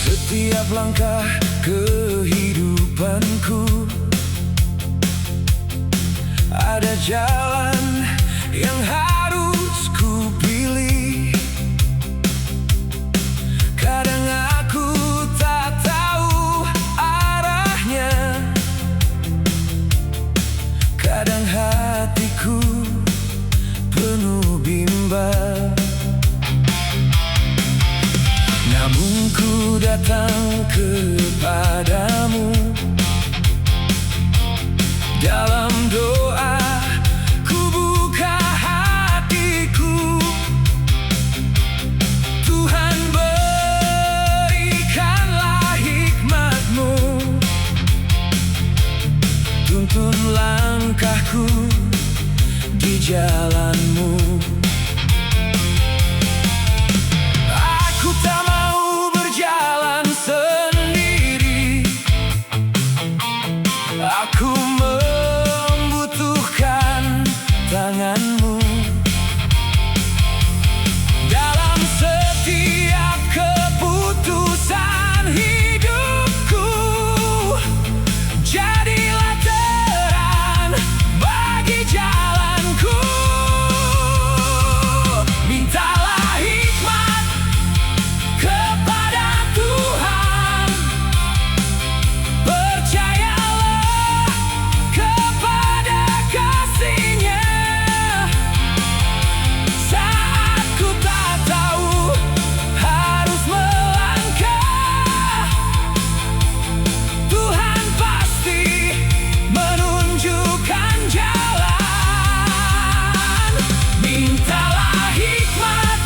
Setiap langkah kehidupanku ada jalan yang harus ku pilih. Kadang aku tak tahu arahnya, kadang hatiku penuh bimbang. Namun ku datang kepadamu dalam doa, ku buka hatiku. Tuhan, berikanlah hikmat-Mu, tuntun langkahku di jalan-Mu. Aku tak mau berjalan sendiri, aku membutuhkan tangan-Mu dalam setiap keputusan hidupku. Jadilah terang bagi jalanku. Mintalah hikmat kepada Tuhan, percayalah kepada kasih-Nya. Saat ku tak tahu harus melangkah, Tuhan pasti menunjukkan jalan. Mintalah hikmat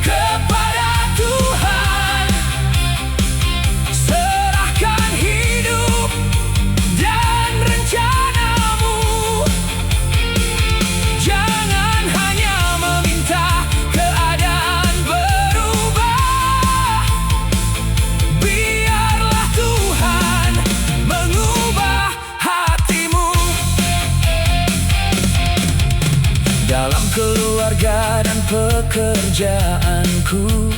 kepada Tuhan, serahkan hidup dan rencana-Mu. Jangan hanya meminta keadaan berubah, biarlah Tuhan mengubah hatimu. Dalam keluarga dan pekerjaanku,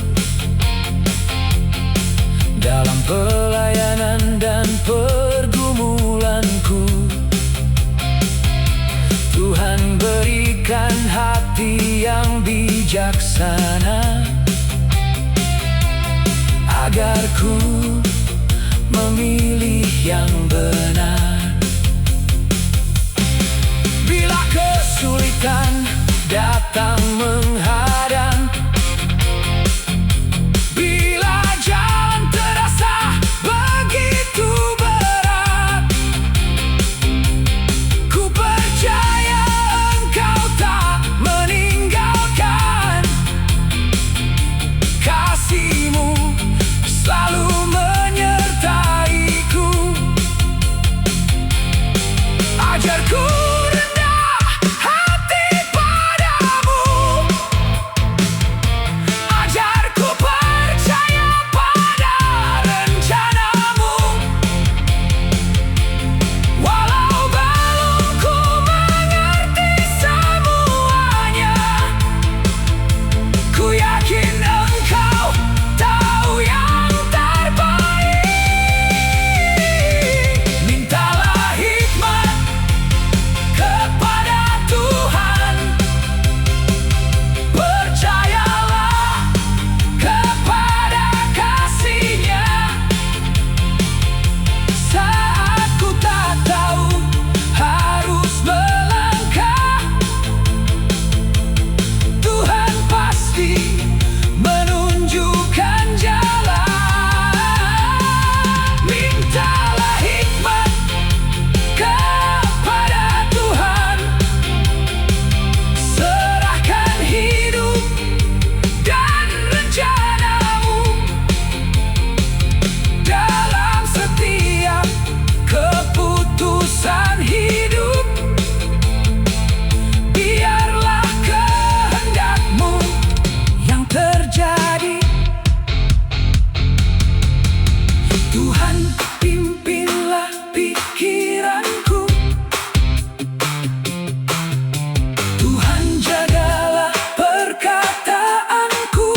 dalam pelayanan dan pergumulanku, Tuhan berikan hati yang bijaksana, agar ku memilih yang benar. Bila kesulitan datang menghadang, bila jalan terasa begitu berat, ku percaya Engkau tak meninggalkan. Kasih-Mu selalu menyertaiku. Ajarku rendah hati padamu, Tuhan, pimpinlah pikiranku. Tuhan, jagalah perkataanku.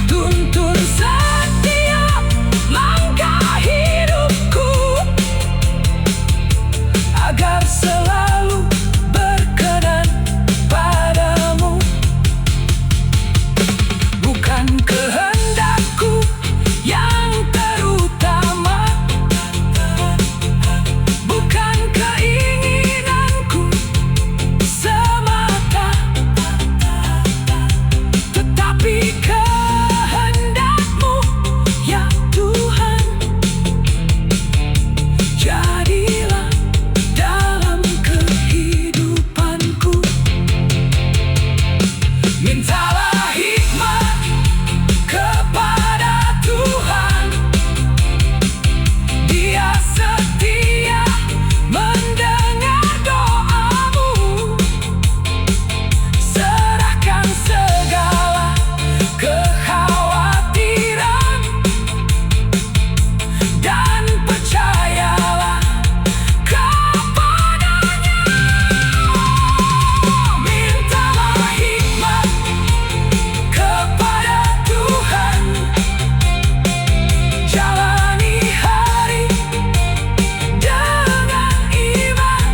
Tuntun setiap langkah hidupku, agar selalu berkenan padamu. Bukan kehendakku yang terutama, bukan keinginanku semata, tetapi kehendak-Mu, ya Tuhan. Jadilah dalam kehidupanku. Mintalah hikmat kepada Tuhan. Dia setia mendengar doamu. Serahkan segala kekhawatiran dan percayalah kepadanya. Mintalah hikmat kepada Tuhan. Jalani hari dengan iman.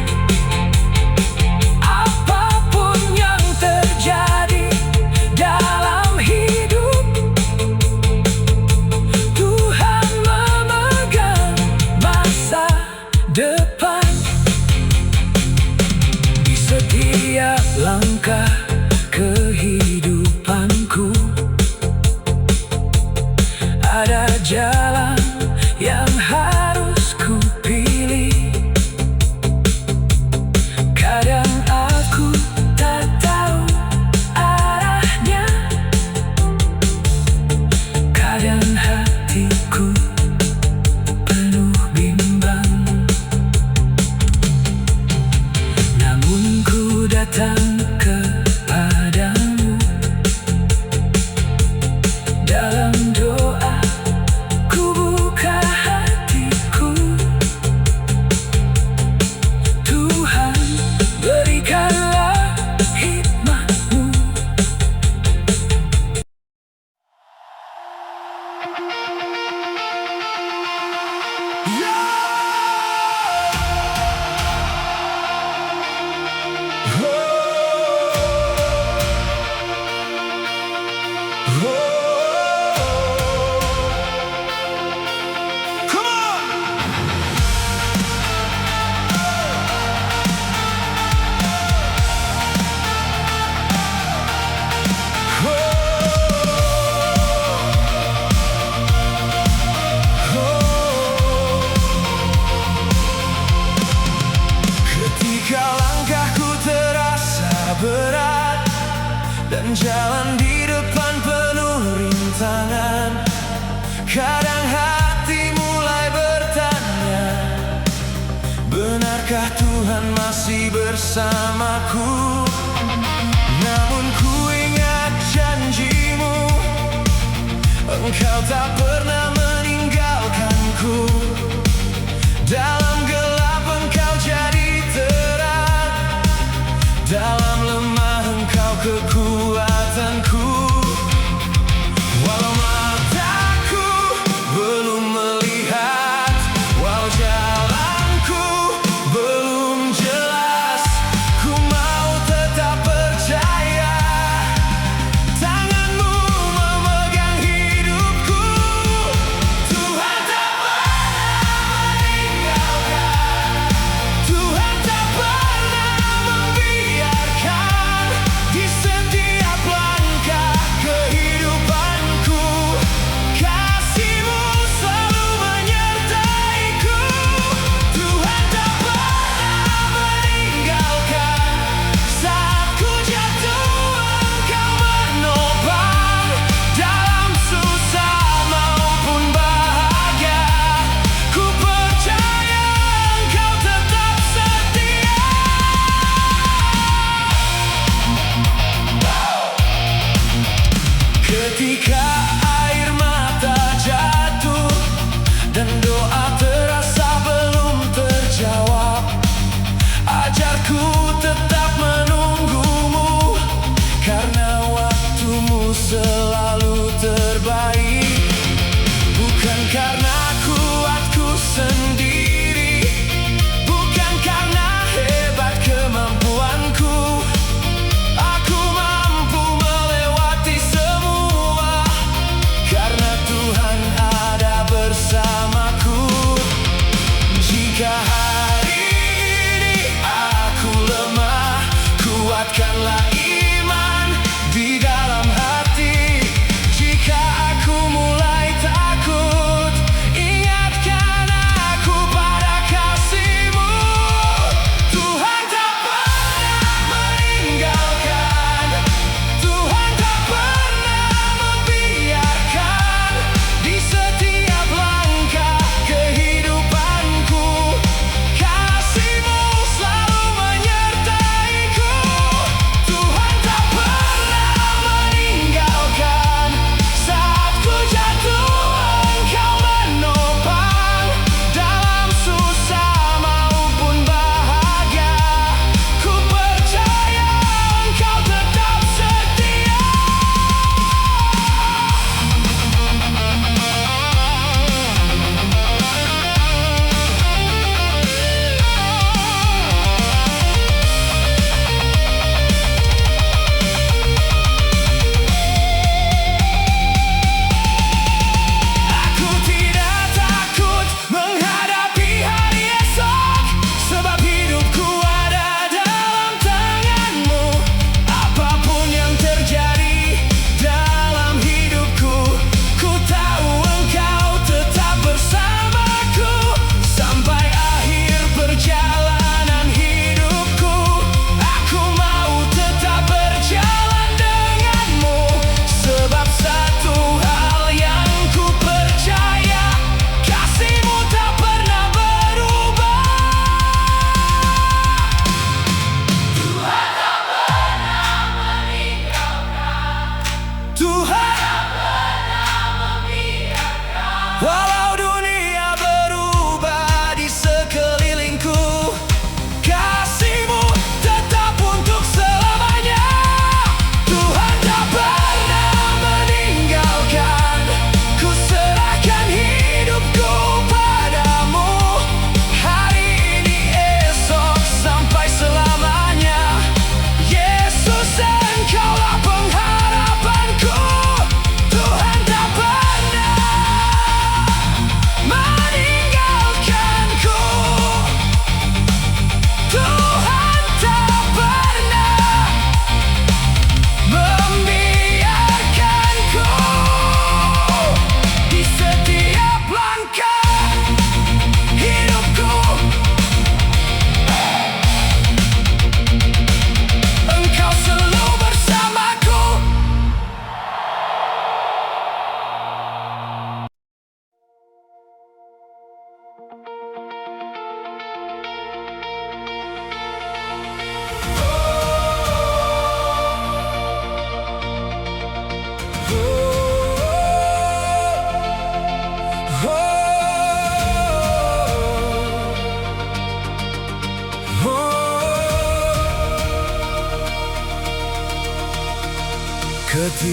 Apapun yang terjadi dalam hidup, Tuhan memegang masa depan. Di setiap langkah kehidupanku, ada jalan yang harus ku pilih. Kadang aku tak tahu arahnya, kadang hatiku penuh bimbang. Namun ku datang kepadamu dalam doa. Ku buka hatiku, Tuhan, berikanlah hikmat-Mu. Ketika langkahku terasa berat dan jalan di depan penuh rintangan, kadang hati mulai bertanya, benarkah Tuhan masih bersamaku? Namun ku ingat janji-Mu, Engkau tak pernah meninggalkanku. Dalam gelap Engkau jadi terang, dalam lemah Engkau kekuatanku. Walau mataku belum melihat, walau jalanku belum jelas, ku mau tetap percaya. Tangan-Mu memegang hidupku. Tuhan tak pernah meninggalkan, Tuhan tak pernah membiarkan. Di setiap langkah kehidupanku, kasih-Mu selalu menyertaiku. Tuhan tak pernah meninggalkan, saat ku jatuh Engkau menopang. Dalam susah maupun bahagia, ku percaya Engkau tetap setia. Ketika air mata jatuh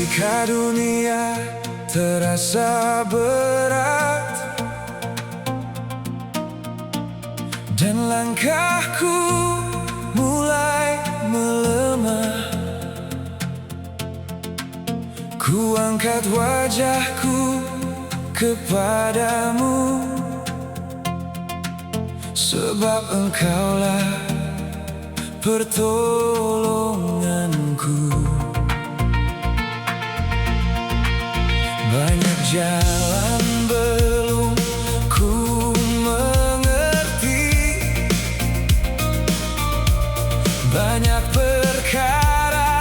Ketika dunia terasa berat dan langkahku mulai melemah, ku angkat wajahku kepadamu, sebab engkaulah pertolonganku. Banyak jalan belum ku mengerti, banyak perkara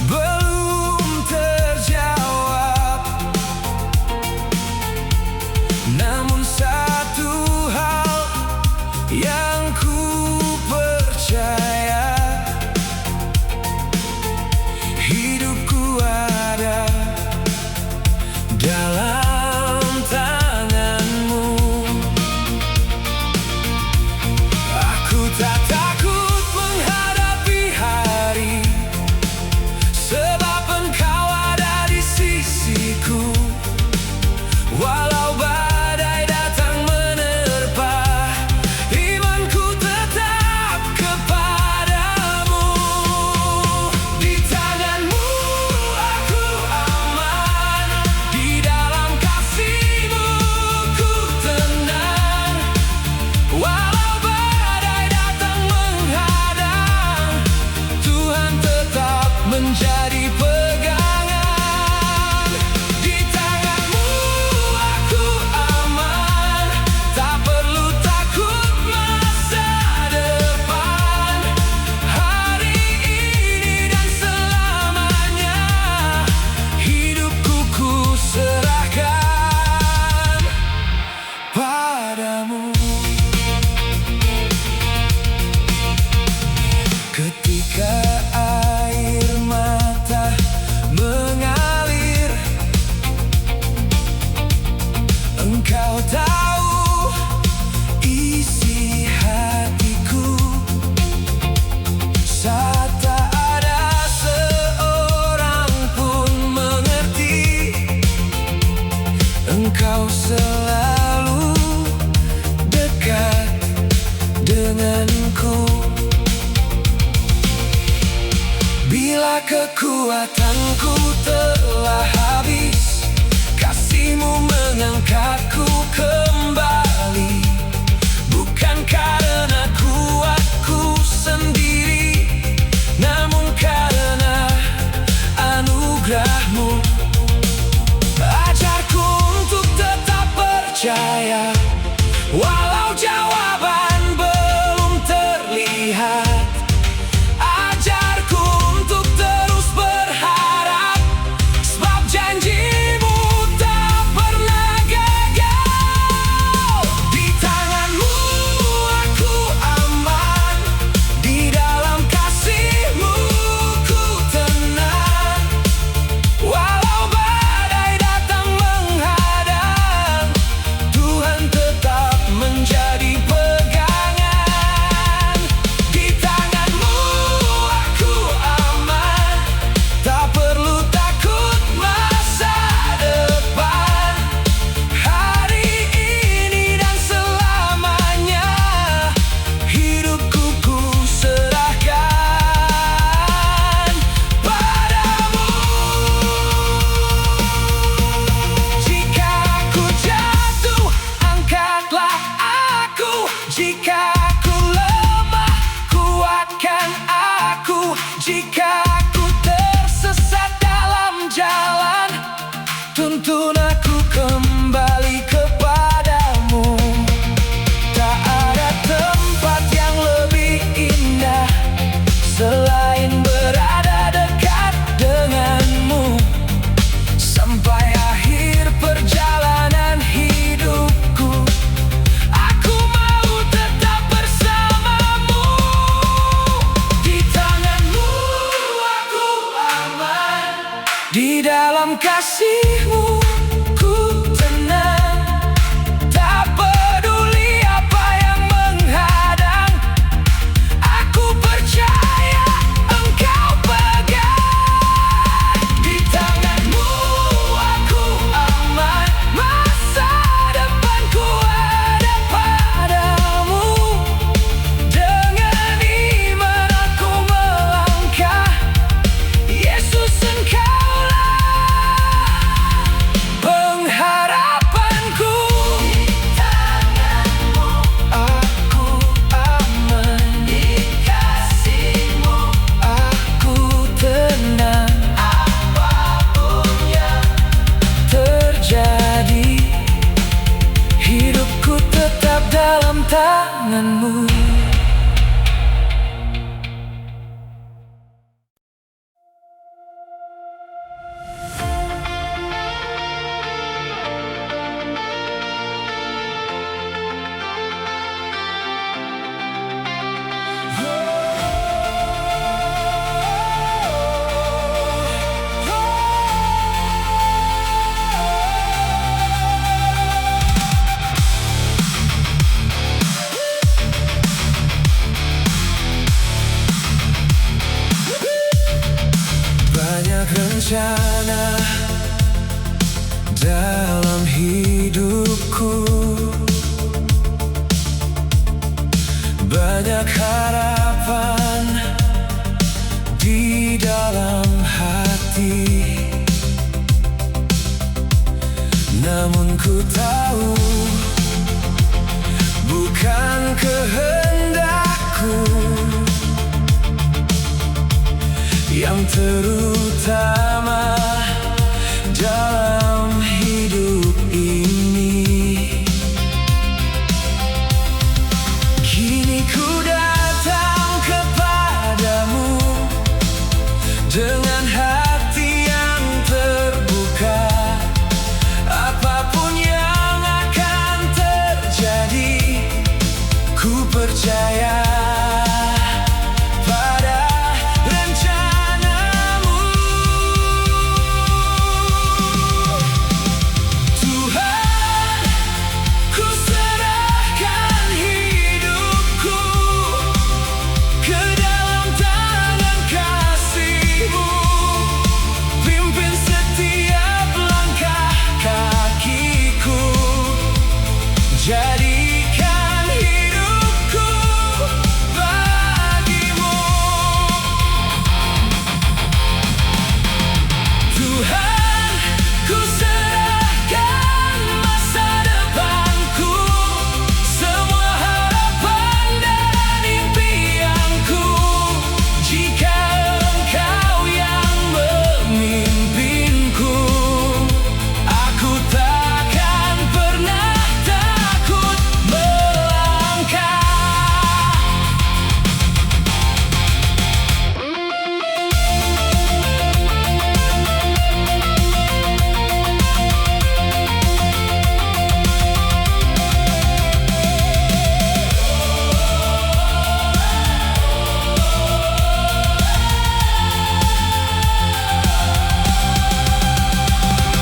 belum terjawab, namun satu hal yang ku percaya, hidupku ada dalam tanganmu. Aku tak takut menghadapi hari, sebab engkau ada di sisiku. Walau badai datang menerpa, imanku tetap kepadamu. Di tanganmu aku aman, di dalam kasihmu ku tenang. Walau badai datang menghadang, Tuhan tetap menjadi pegangan. Di tanganmu aku aman, tak perlu takut masa depan. Hari ini dan selamanya, hidupku ku serahkan padamu. Ketika air mata mengalir, engkau tahu isi hatiku. Saat tak ada seorang pun mengerti, engkau selalu dekat denganku. Bila kekuatanku telah habis, kasihmu mengangkatku kembali. Bukan karena kuatku sendiri, namun karena anugerahmu. Ajarku untuk tetap percaya, walau jawaban belum terlihat. Ajarku untuk terus berharap, sebab janjimu tak pernah gagal. Di tanganmu aku aman, di dalam kasihmu ku tenang. Walau badai datang menghadang, Tuhan tetap menjadi pegangan. Di tanganmu aku aman, tak perlu takut masa depan. Hari ini dan selamanya, hidupku ku serahkan padamu. Jika ku jatuh, angkatlah aku. Jika ku lemah, kuatkan aku. Jika ku tersesat dalam jalan, tuntun aku kembali kepadamu. Tak ada tempat yang lebih indah selain berada dekat denganmu. Sampai akhir perjalanan hidupku, aku mau tetap bersamamu. Di tanganmu aku aman, di dalam kasihmu ku tenang. Tak peduli apa yang menghadang, aku percaya engkau pegang. tanganmu. Banyak rencana dalam hidupku, banyak harapan di dalam hati. Namun ku tahu bukan kehendakku yang terutama dalam hidup ini. Kini ku datang kepadamu dengan hati yang terbuka. Apapun yang akan terjadi, ku percaya jadikan hidupku bagimu. Tuhan, ku serahkan masa depanku, semua harapan dan impianku. Jika Engkau yang memimpinku, aku takkan pernah takut melangkah.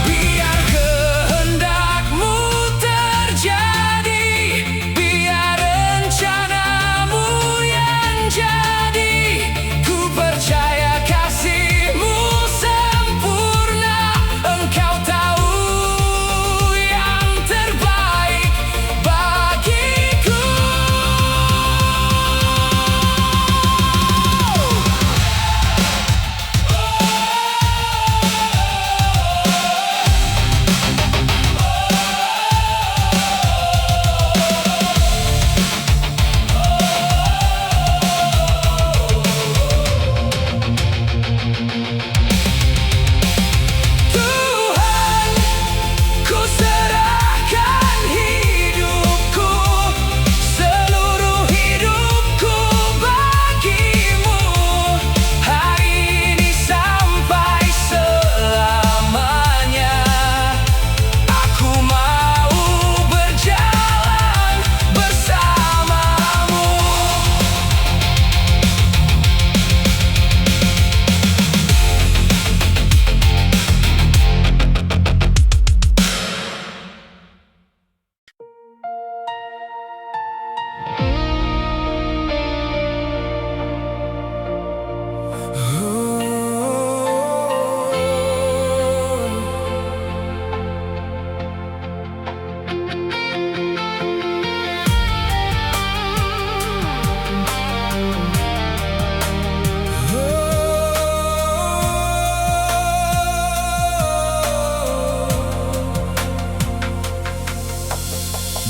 Biar kehendakmu terjadi, biar rencanamu yang jadi. Ku percaya kasih-Mu sempurna, Engkau tahu yang terbaik bagiku. Tuhan, ku serahkan hidupku, seluruh hidupku bagimu. Hari ini sampai selamanya, aku mau berjalan bersamamu.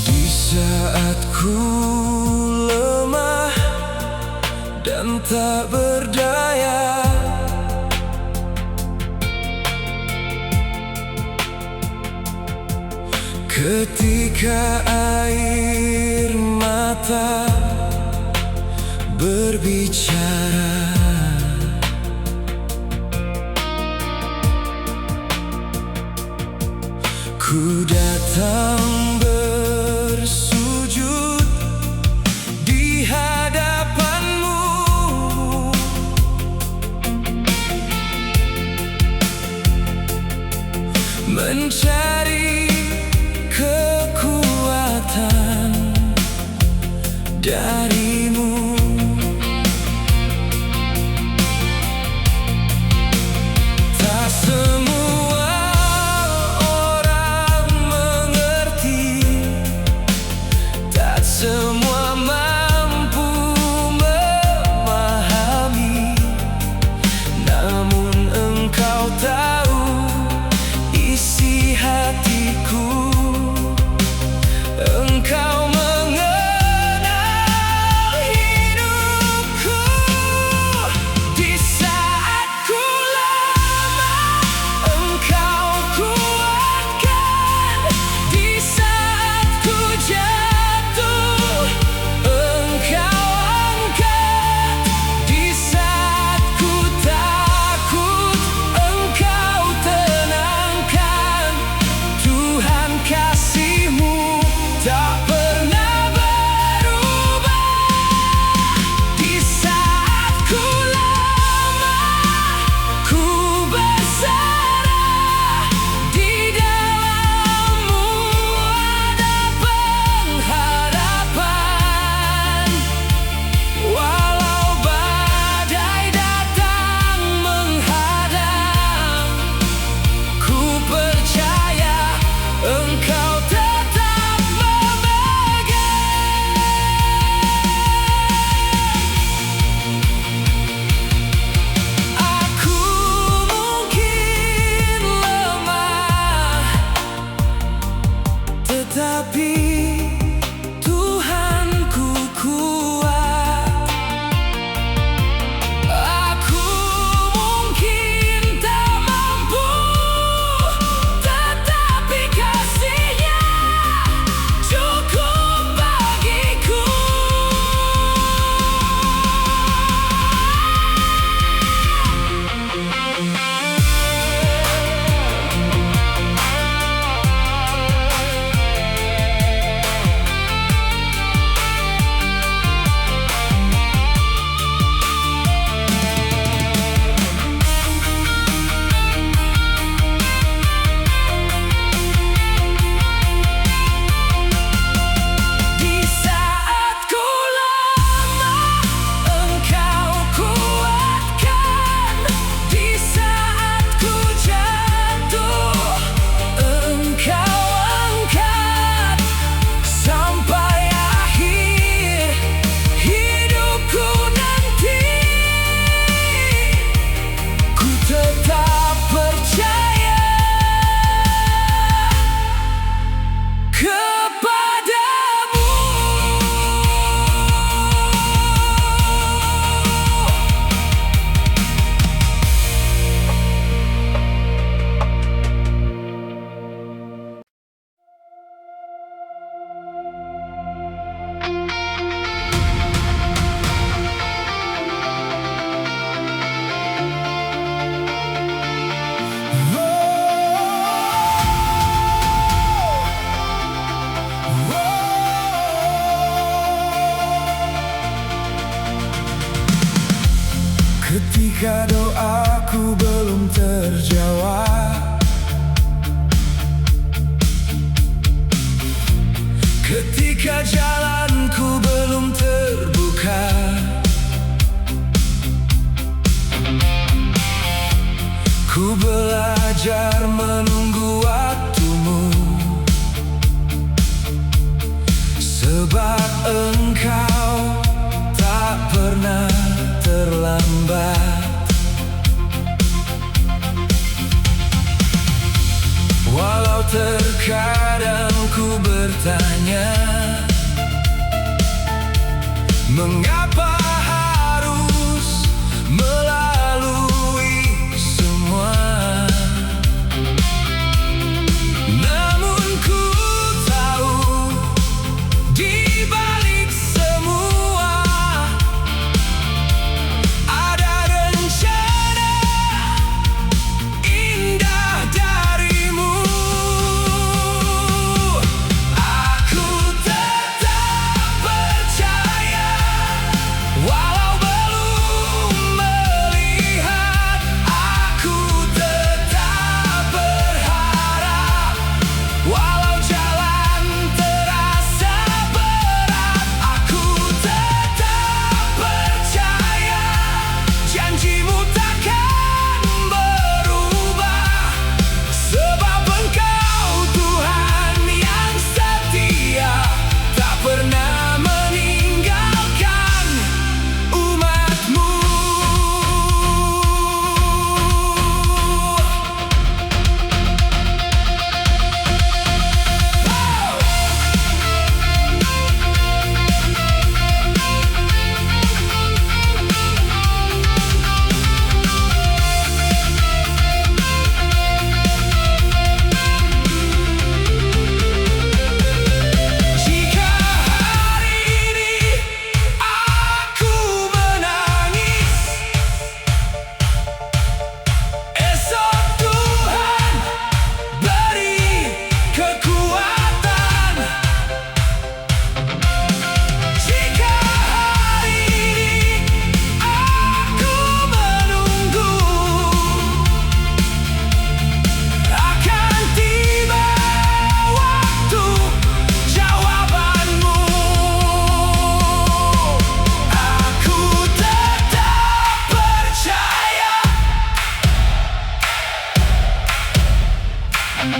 Di saat ku lemah dan tak berdaya, ketika air mata mata berbicara. Ku datang bersujud di hadapanmu, mencari kekuatan darimu. Tak semua orang mengerti, tak semua mampu memahami, namun engkau tahu isi hatiku. Engkau mengenal hidupku. Di saat ku lemah, engkau kuatkan. Di saat ku jatuh, engkau angkat. Di saat ku takut, engkau tenangkan. Tuhan, kasih-Mu tak pernah berubah. Di saat ku lemah, ku berserah. Di dalam-Mu ada pengharapan. Walau badai datang menghadang, ku percaya engkau tetap memegang. Aku mungkin lemah, tetapi Tuhanku kuat. Aku mungkin tak mampu, tetapi kasih-Nya cukup bagiku. Di saat ku lemah, engkau kuatkan. Di saat ku jatuh, engkau angkat. Sampai akhir hidupku nanti, ku tetap percaya kepadamu. Ketika doaku belum terjawab, ketika jalanku belum terbuka, ku belajar menunggu waktu-Mu, sebab Engkau tak pernah terlambat. Walau terkadang ku bertanya, mengapa harus melalui semua? Namun ku tahu di balik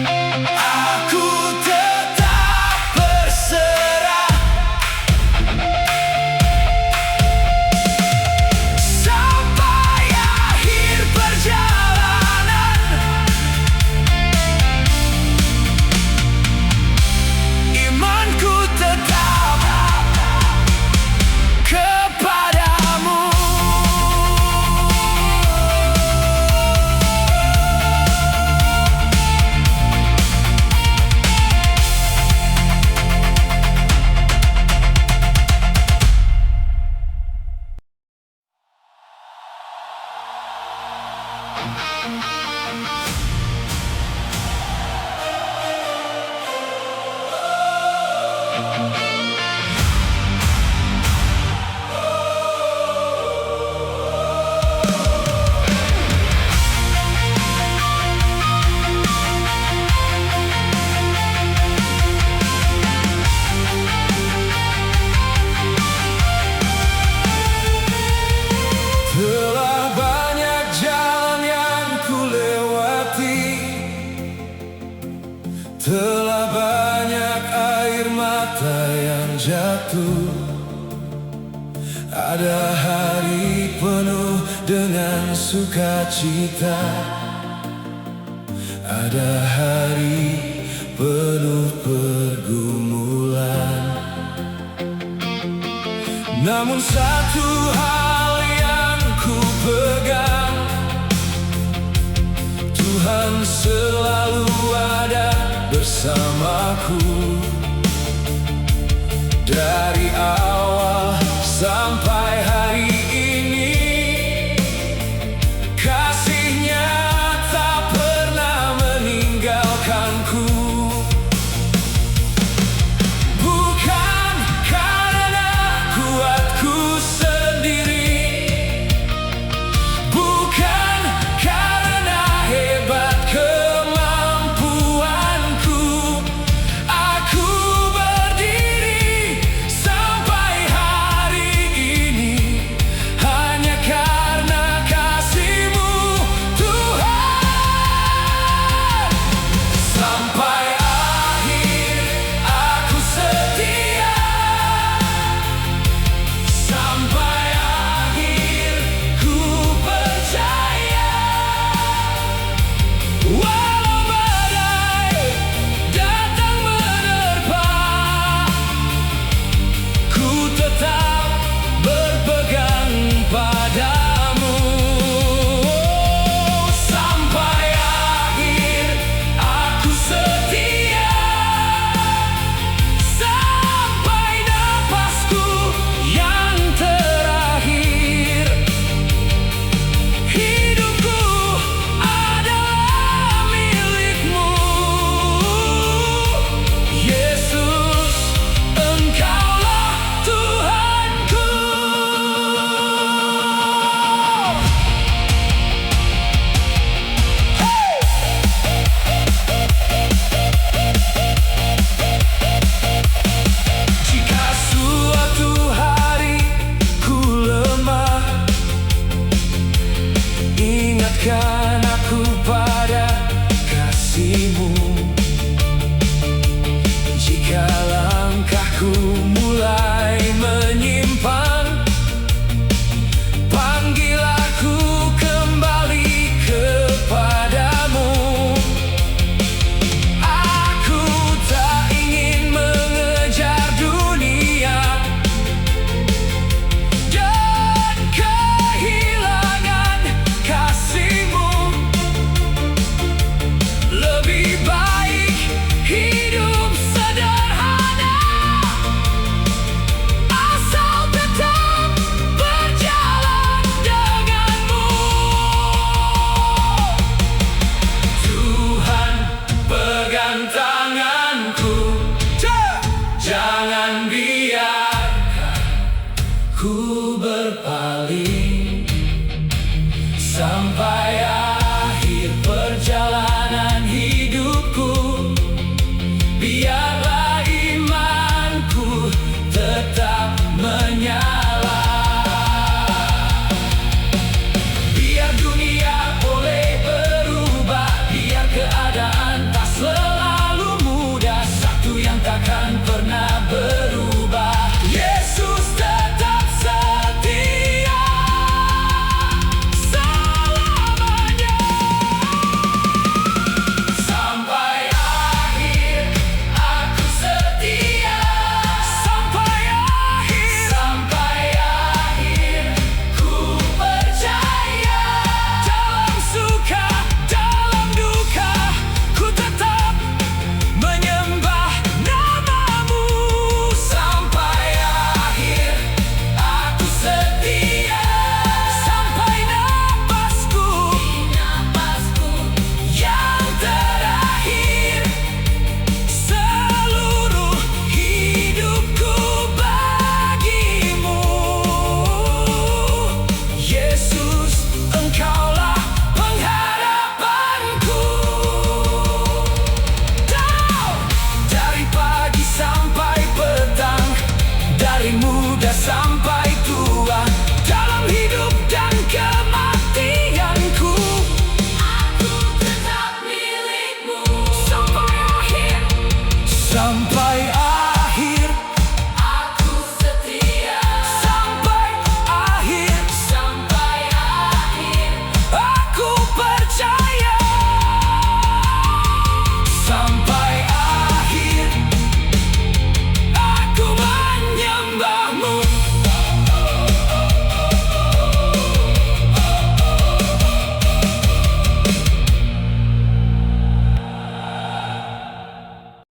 Aku tetap berserah sampai akhir perjalanan. Imanku tetap kepadamu. Telah banyak jalan yang ku lewati, telah banyak air mata yang jatuh. Ada hari penuh dengan sukacita, ada hari penuh pergumulan. Namun satu hal yang ku pegang, Tuhan selalu ada bersamaku. Dari awal sampai hari ini, kasih-Nya tak pernah meninggalkanku. Bukan karena kuatku sendiri, sampai